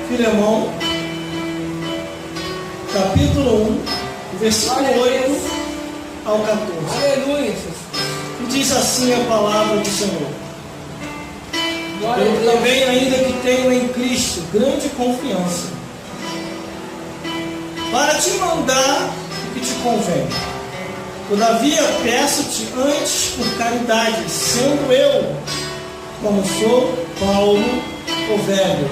Filemão, capítulo 1, versículo 8 ao 14. Aleluia. E diz assim a palavra do Senhor: eu também, ainda que tenho em Cristo grande confiança, para te mandar o que te convém. Todavia peço-te antes por caridade, sendo eu, como sou, Paulo, o velho,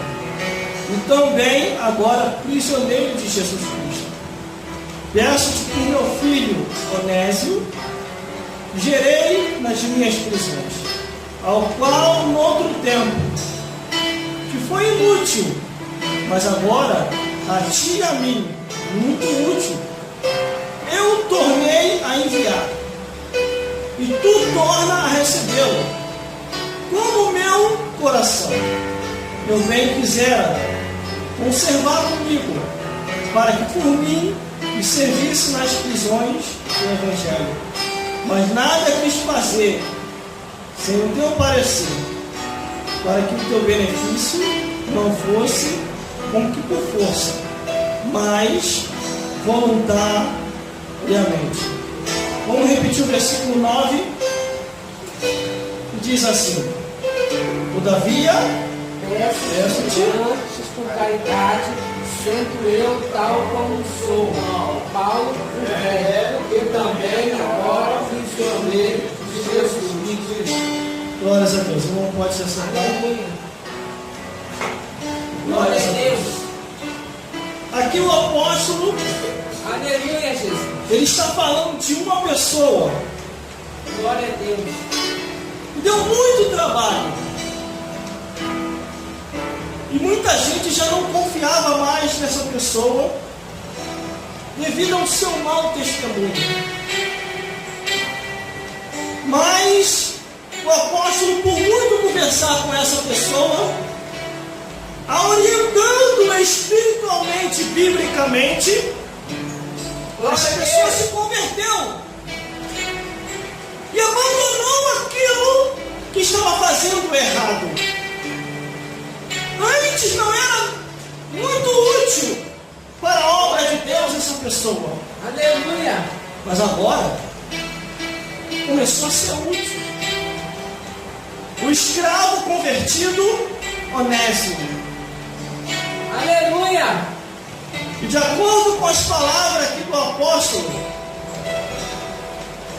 e também agora prisioneiro de Jesus Cristo. Peço-te que meu filho Onésio gerei nas minhas prisões, ao qual no outro tempo que foi inútil, mas agora a ti e a mim muito útil, eu tornei a enviar, e tu torna a recebê-lo, como o meu coração, eu bem quisera conservar comigo, para que por mim me servisse nas prisões do Evangelho. Mas nada quis fazer sem o teu parecer, para que o teu benefício não fosse como que por força, mas voluntariamente. Vamos repetir o versículo 9, que diz assim: todavia peço-te antes por caridade, sendo eu tal como sou, Paulo, o velho, e também agora prisioneiro de Jesus Cristo. Glórias a Deus. Não pode se assentar. Glória a Deus. Aqui o apóstolo, Aleluia, Jesus. ele está falando de uma pessoa Glória a Deus. que deu muito trabalho, e muita gente já não confiava mais nessa pessoa devido ao seu mau testemunho. Mas o apóstolo, por muito conversar com essa pessoa, a orientando espiritualmente, biblicamente, essa pessoa se converteu e abandonou aquilo que estava fazendo errado. Antes não era muito útil para a obra de Deus essa pessoa, Aleluia. mas agora começou a ser útil. O escravo convertido Onésio. Aleluia. E de acordo com as palavras aqui do apóstolo,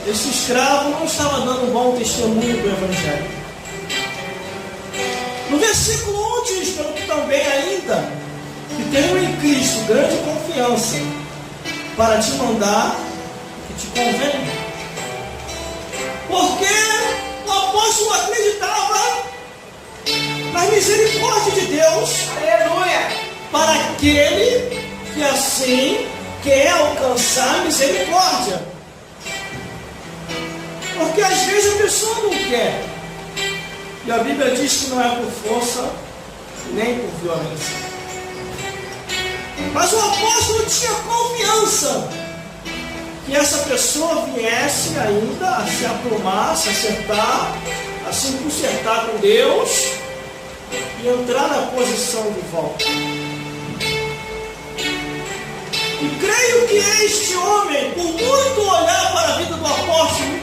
esse escravo não estava dando um bom testemunho do Evangelho. No versículo 1 diz: pelo que também ainda que tenho em Cristo grande confiança, para te mandar o que te convém. Porque o apóstolo acreditava na misericórdia de Deus, Aleluia. para aquele que assim quer alcançar misericórdia. Porque às vezes a pessoa não quer, e a Bíblia diz que não é por força nem por violência. Mas o apóstolo tinha confiança que essa pessoa viesse ainda a se aprumar, se acertar, a se consertar com Deus e entrar na posição de volta. E creio que este homem, por muito olhar para a vida do apóstolo,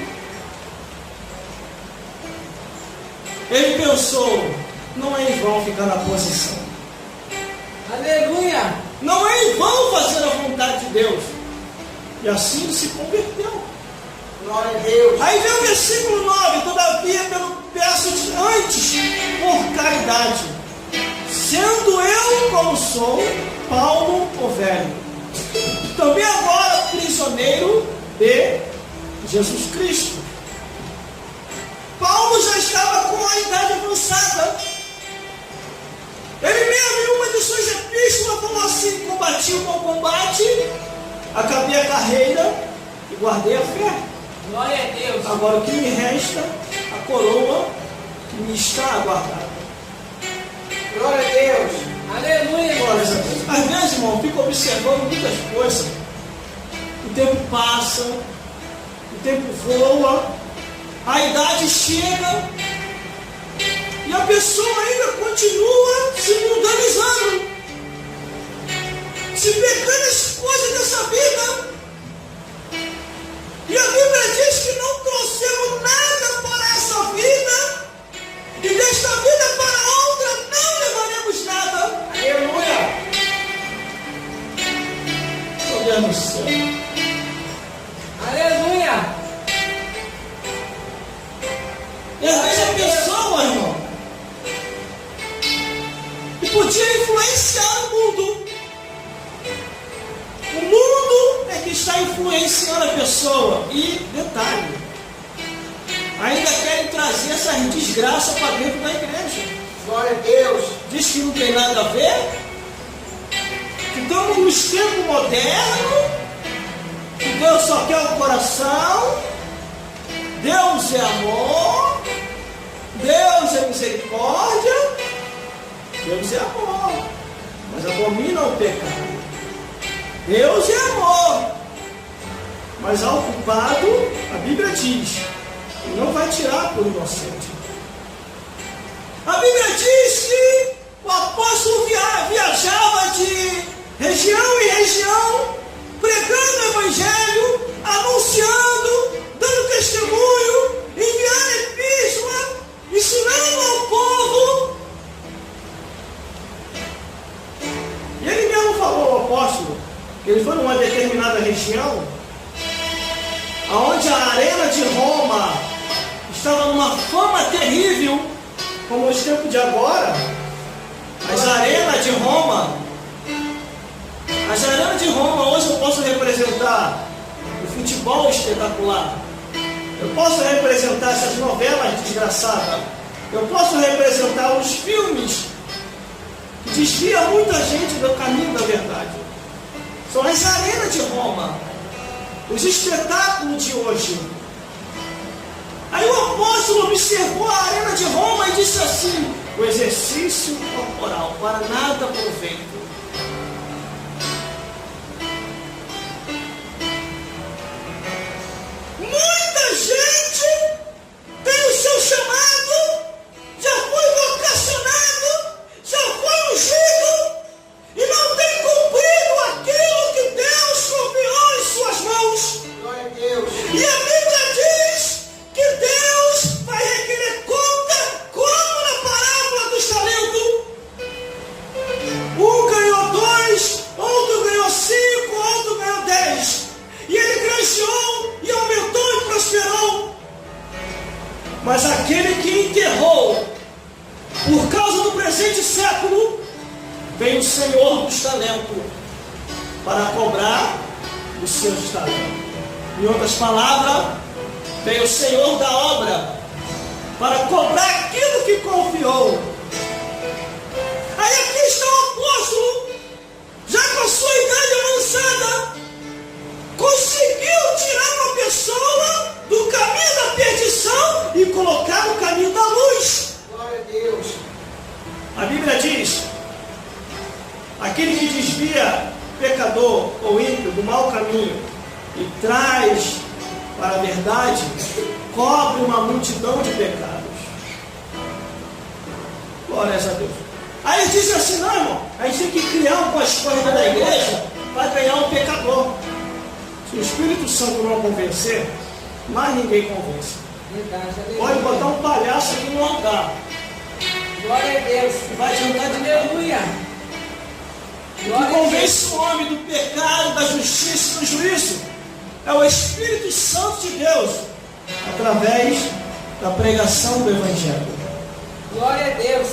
ele pensou: não é em vão ficar na posição, Aleluia. não é em vão fazer a vontade de Deus. E assim se converteu. Glória a Deus. Aí vem o versículo 9: todavia peço-te antes por caridade, sendo eu como sou, Paulo o velho, também agora prisioneiro de Jesus Cristo. Paulo já estava com a idade avançada. Ele mesmo, em uma de suas epístolas, falou assim: combati o bom combate, acabei a carreira e guardei a fé. Glória a Deus. Agora o que me resta, a coroa que me está aguardada. Glória a Deus. Aleluia. Glórias a Deus. Às vezes, irmão, eu fico observando muitas coisas. O tempo passa, o tempo voa, a idade chega e a pessoa ainda continua se mundanizando. se pegando as coisas dessa vida. E a Bíblia diz que não trouxemos nada para essa vida, e desta vida para outra não levaremos nada. Aleluia. Olha no céu. Aleluia. E às vezes a pessoa, irmão, que podia influenciar o mundo. O mundo é que está influenciando a pessoa. E, detalhe, ainda querem trazer essa desgraça para dentro da igreja. Glória a Deus. Diz que não tem nada a ver. Que estamos nos tempos modernos. Que Deus só quer o coração. Deus é amor. Deus é misericórdia. Deus é amor. Mas abomina o pecado. Deus é amor, mas ao culpado, a Bíblia diz, ele não vai tirar por inocente. A Bíblia diz que o apóstolo viajava de região em região, pregando o evangelho, anunciando, dando testemunho, enviando epístola, ensinando ao povo. E ele mesmo falou ao apóstolo, ele foi numa determinada região, onde a arena de Roma estava numa fama terrível, como os tempos de agora. As arenas de Roma hoje eu posso representar o futebol espetacular, eu posso representar essas novelas desgraçadas, eu posso representar os filmes que desviam muita gente do caminho da verdade. São as arenas de Roma, os espetáculos de hoje. Aí o apóstolo observou a arena de Roma e disse assim: o exercício corporal para nada proveito. Muita gente tem o seu chamado, já foi vocacionado, já foi ungido, e não tem cumprido aquilo que Deus confiou em suas mãos. Glória a Deus. E a Bíblia diz que Deus vai requerer conta, como na parábola dos talentos. Um ganhou 2, outro ganhou 5, outro ganhou 10. E ele cresceu e aumentou e prosperou. Mas aquele que enterrou, por causa do presente século, vem o Senhor dos talentos para cobrar os seus talentos. Em outras palavras, vem o Senhor da obra para cobrar aquilo que confiou. Aí aqui está o apóstolo, já com a sua idade avançada, conseguiu tirar uma pessoa do caminho da perdição e colocar no caminho da luz. Glória a Deus. A Bíblia diz: aquele que desvia pecador ou ímpio do mau caminho e traz para a verdade, cobre uma multidão de pecados. Glória a Deus. Aí ele diz assim: não, irmão, a gente tem que criar com as coisas da igreja para ganhar um pecador. Se o Espírito Santo não convencer, mais ninguém convence. Pode botar um palhaço aqui no altar, Glória a Deus. vai adiantar de Deus. Aleluia. O que convence o homem do pecado, da justiça e do juízo é o Espírito Santo de Deus, através da pregação do Evangelho. Glória a Deus.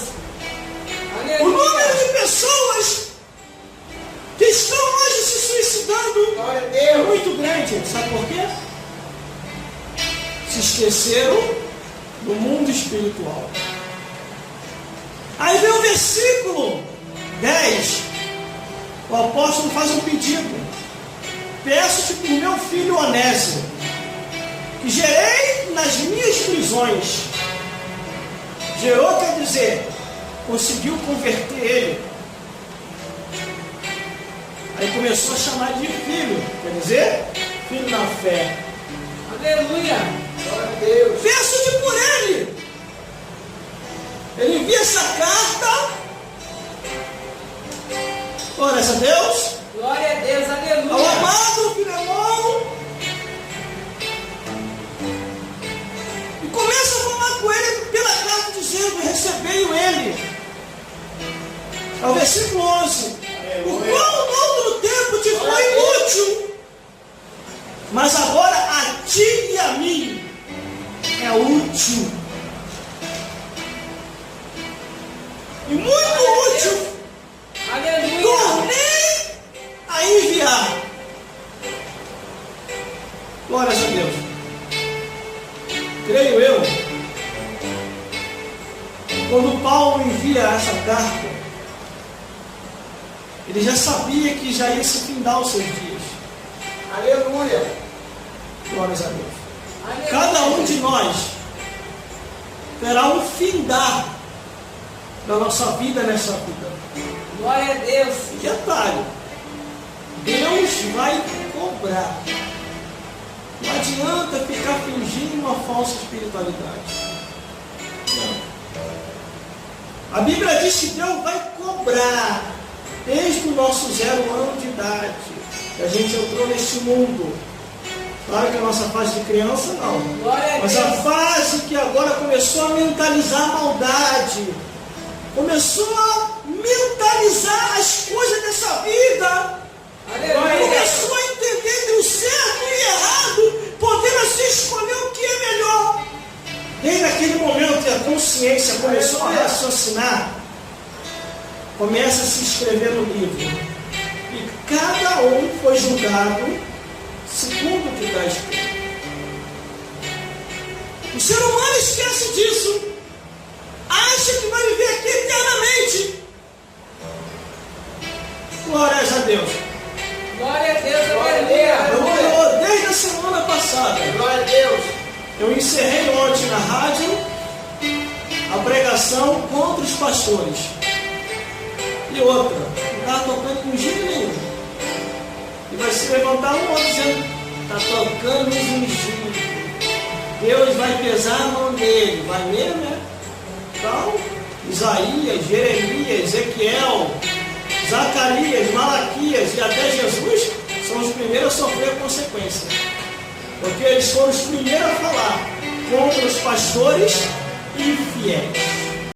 O número de pessoas que estão hoje se suicidando Glória a é Deus. muito grande. Sabe por quê? Se esqueceram do mundo espiritual. Aí vem o versículo 10. O apóstolo faz um pedido: peço-te por meu filho Onésimo, que gerei nas minhas prisões. Gerou quer dizer, conseguiu converter ele. Aí começou a chamar de filho, quer dizer, filho na fé. Aleluia. Glória a Deus. Peço-te por ele. Ele envia essa carta. Glória a Deus. Glória a Deus, Ao aleluia. amado Filemão. E começa a falar com ele pela carta, dizendo: recebei ele. É o versículo 11. O qual no outro tempo te foi inútil, mas agora a ti e a mim é útil. E muito útil. Aleluia. Tornei a enviar. Glórias a Deus. Creio eu, quando Paulo envia essa carta, ele já sabia que já ia se findar os seus dias. Aleluia. Glórias a Deus. Aleluia. Cada um de nós terá um findar da nossa vida nessa vida. Glória a Deus. E detalhe, Deus vai cobrar. Não adianta ficar fingindo uma falsa espiritualidade. Não. A Bíblia diz que Deus vai cobrar desde o nosso 0 ano de idade, que a gente entrou neste mundo. Claro que a nossa fase de criança não. Glória a Mas a Deus. fase que agora começou a mentalizar a maldade, começou a mentalizar as coisas dessa vida, Aleluia. começou a entender entre o certo e o errado, podendo assim escolher o que é melhor. Desde aquele momento que a consciência começou a raciocinar, começa a se escrever no livro. E cada um foi julgado segundo o que está escrito. O ser humano esquece disso. Acha que vai viver aqui eternamente. Glórias a Deus. Glória a Deus, Eu aleluia. desde a semana passada, Glória a Deus. eu encerrei ontem na rádio a pregação contra os pastores. E outra, não estava tocando com jeito nenhum. E vai se levantar um outro dizendo: está tocando nos ungidos. Deus vai pesar a mão dele. Vai mesmo, né? Então, Isaías, Jeremias, Ezequiel, Zacarias, Malaquias e até Jesus são os primeiros a sofrer a consequência. Porque eles foram os primeiros a falar contra os pastores infiéis.